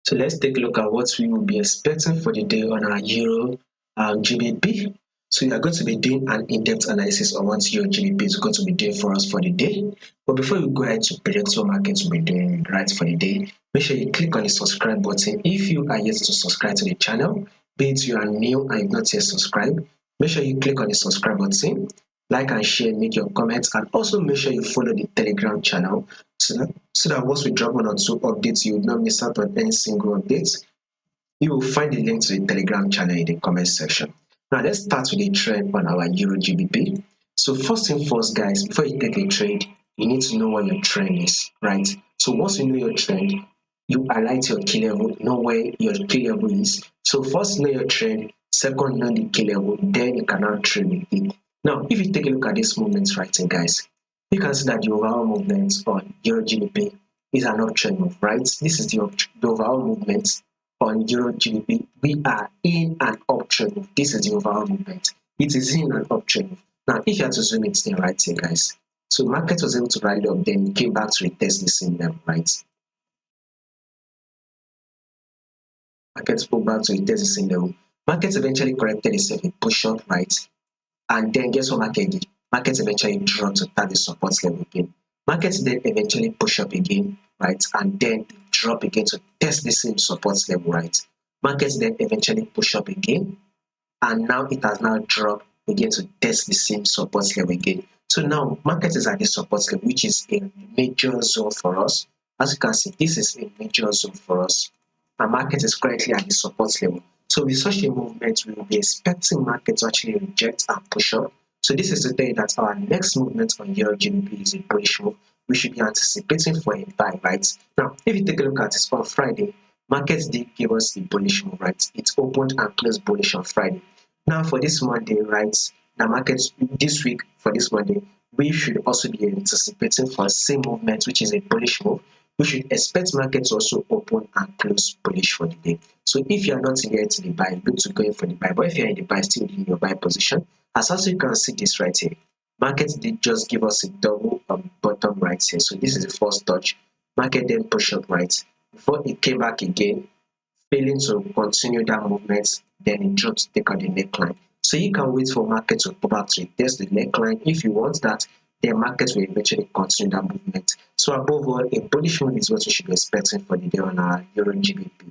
So let's take a look at what we will be expecting for the day on our Euro GBP. So we are going to be doing an in-depth analysis on what Euro GBP is going to be doing for us for the day. But before we go ahead to predict what markets will be doing right for the day, make sure you click on the subscribe button if you are yet to subscribe to the channel. Be it you are new and you've not yet subscribed, make sure you click on the subscribe button, like and share, make your comments, and also make sure you follow the Telegram channel so that once we drop one or two updates, you will not miss out on any single updates. You will find the link to the Telegram channel in the comment section. Now let's start with the trend on our Euro GBP. So first thing first, guys, before you take a trade, you need to know what your trend is, right? So once you know your trend, you highlight your key level, know where your key level is. So first know your trend, second know the key level, then you can now trade with it. Now, if you take a look at this movement right here, guys, you can see that the overall movement on Euro GBP is an uptrend move, right? This is the overall movement on Euro GBP. We are in an uptrend move. This is the overall movement. It is in an uptrend move. Now, if you have to zoom it in right here, guys, so market was able to rally up, then came back to retest the same level, right? Markets pulled back to retest the same level. Markets eventually corrected itself, it pushed up, right? And then guess what market did? Markets eventually dropped to target support level again. Markets then eventually push up again, right? And then drop again to test the same support level, right? Markets then eventually push up again, and now it has now dropped again to test the same support level again. So now market is at the support level, which is a major zone for us. As you can see, this is a major zone for us. The market is currently at the support level. So with such a movement, we will be expecting market to actually reject and push up. So this is to tell you that our next movement on Euro GBP is a bullish move. We should be anticipating for a buy, right? Now, if you take a look at this on Friday, markets did give us a bullish move, right? It opened and closed bullish on Friday. Now for this Monday, right? The markets this week for this Monday, we should also be anticipating for the same movement, which is a bullish move. We should expect markets to also open and close bullish for the day. So if you are not yet in the buy, look to go in for the buy. But if you are in the buy, still in your buy position, as also you can see this right here, markets did just give us a double bottom right here. So this is the first touch. Market then push up right before it came back again, failing to continue that movement, then it dropped to take out the neckline. So you can wait for market to go back to test the neckline. If you want that, the market will eventually continue that movement. So above all, a bullish move is what we should be expecting for the day on our Euro GBP.